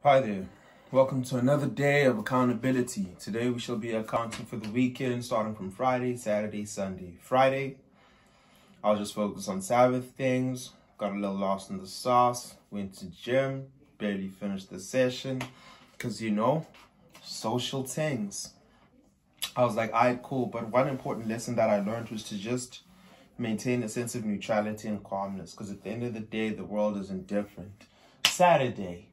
Hi there. Welcome to another day of accountability. Today we shall be accounting for the weekend starting from Friday, Saturday, Sunday. Friday, I'll just focus on Sabbath things. Got a little lost in the sauce. Went to gym. Barely finished the session. Because, social things. I was like, alright, cool. But one important lesson that I learned was to just maintain a sense of neutrality and calmness. Because at the end of the day, the world is indifferent. Saturday.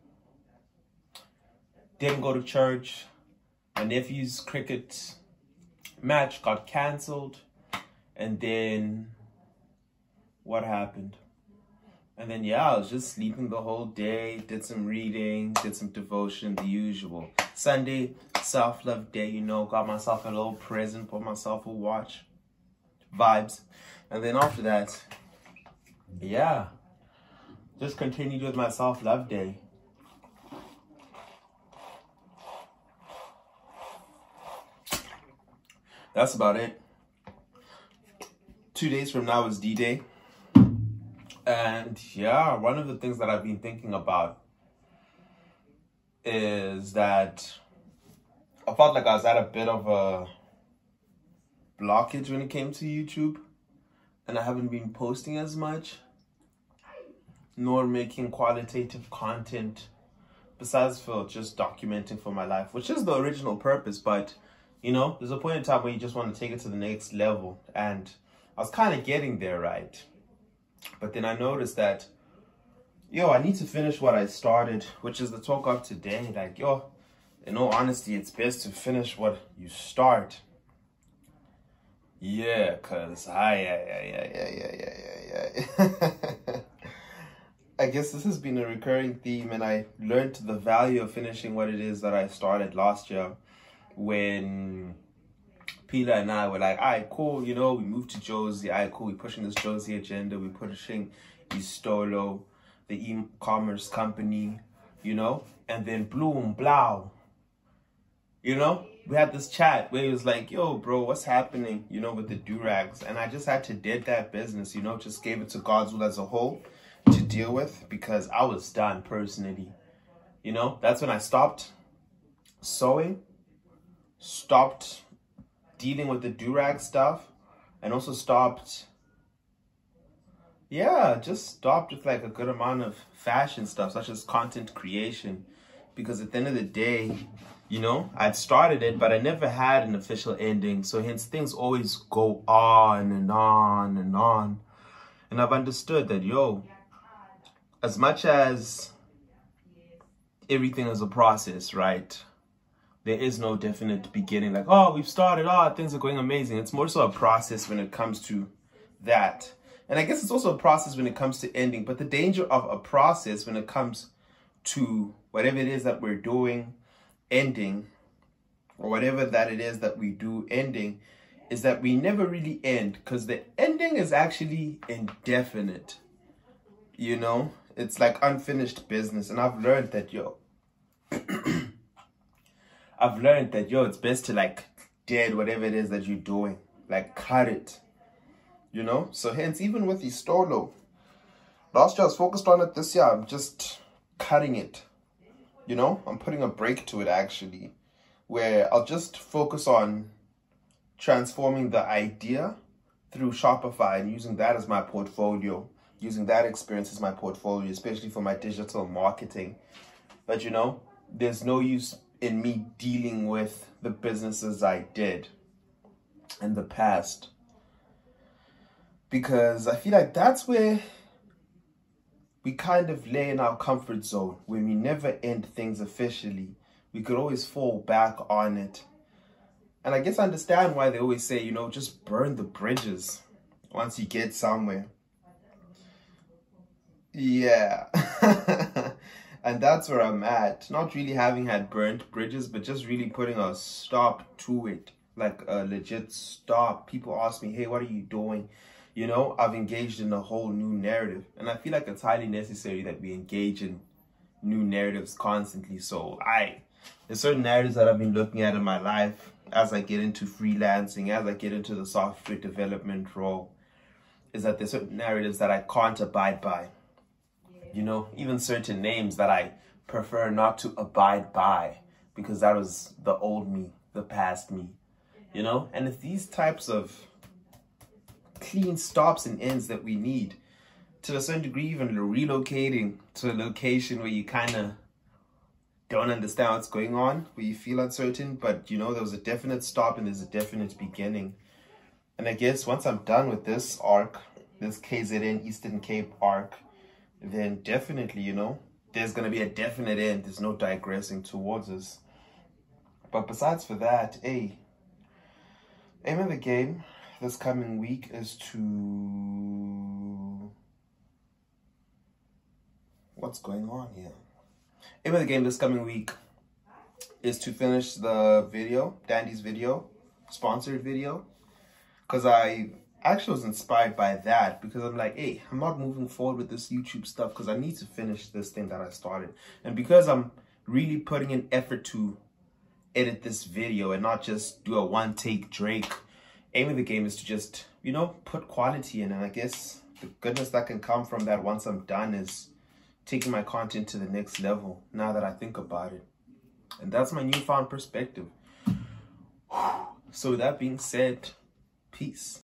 Didn't go to church. My nephew's cricket match got cancelled. And then what happened? And then, I was just sleeping the whole day. Did some reading, did some devotion, the usual. Sunday, self-love day, got myself a little present, bought myself a watch. Vibes. And then after that, just continued with my self-love day. That's about it. 2 days from now is D-Day. And one of the things that I've been thinking about is that I felt like I was at a bit of a blockage when it came to YouTube. And I haven't been posting as much, nor making qualitative content besides for just documenting for my life, which is the original purpose. But there's a point in time where you just want to take it to the next level. And I was kind of getting there, right? But then I noticed that, I need to finish what I started, which is the talk of today. Like, in all honesty, it's best to finish what you start. Yeah, because I guess this has been a recurring theme, and I learned the value of finishing what it is that I started last year. When Peter and I were like, alright, cool, we moved to Jozi, alright, cool, we're pushing this Jozi agenda, we're pushing Istolo, the e-commerce company, and then bloom, blow, we had this chat where it was like, yo, bro, what's happening, with the durags? And I just had to dead that business, just gave it to God's will as a whole to deal with, because I was done personally, that's when I stopped sewing, stopped dealing with the durag stuff, and also stopped with like a good amount of fashion stuff, such as content creation, because at the end of the day, I'd started it, but I never had an official ending, so hence things always go on and on and on. And I've understood that, as much as everything is a process, right? There is no definite beginning, like, oh, we've started, things are going amazing. It's more so a process when it comes to that. And I guess it's also a process when it comes to ending. But the danger of a process when it comes to whatever it is that we're doing, ending, or whatever that it is that we do, ending, is that we never really end, because the ending is actually indefinite. It's like unfinished business. And I've learned that, it's best to like dead whatever it is that you're doing, like cut it, So hence, even with Istolo, last year I was focused on it. This year I'm just cutting it, I'm putting a break to it actually, where I'll just focus on transforming the idea through Shopify and using that as my portfolio, using that experience as my portfolio, especially for my digital marketing. But there's no use in me dealing with the businesses I did in the past, because I feel like that's where we kind of lay in our comfort zone, when we never end things officially. We could always fall back on it. And I guess I understand why they always say, just burn the bridges once you get somewhere. Yeah. And that's where I'm at. Not really having had burnt bridges, but just really putting a stop to it. Like a legit stop. People ask me, hey, what are you doing? I've engaged in a whole new narrative. And I feel like it's highly necessary that we engage in new narratives constantly. So there's certain narratives that I've been looking at in my life as I get into freelancing, as I get into the software development role, is that there's certain narratives that I can't abide by. Even certain names that I prefer not to abide by, because that was the old me, the past me, you know? And it's these types of clean stops and ends that we need, to a certain degree, even relocating to a location where you kind of don't understand what's going on, where you feel uncertain, but you know there was a definite stop and there's a definite beginning. And I guess once I'm done with this arc, this KZN Eastern Cape arc, then definitely, you know, there's going to be a definite end. There's no digressing towards us. But besides for that, aim of the game this coming week is to... What's going on here? Aim of the game this coming week is to finish the video, Dandy's video, sponsored video. Because I actually was inspired by that, because I'm like, hey, I'm not moving forward with this YouTube stuff because I need to finish this thing that I started. And because I'm really putting in effort to edit this video and not just do a one-take Drake, aim of the game is to just, you know, put quality in. And I guess the goodness that can come from that once I'm done is taking my content to the next level, now that I think about it. And that's my newfound perspective. So with that being said, peace.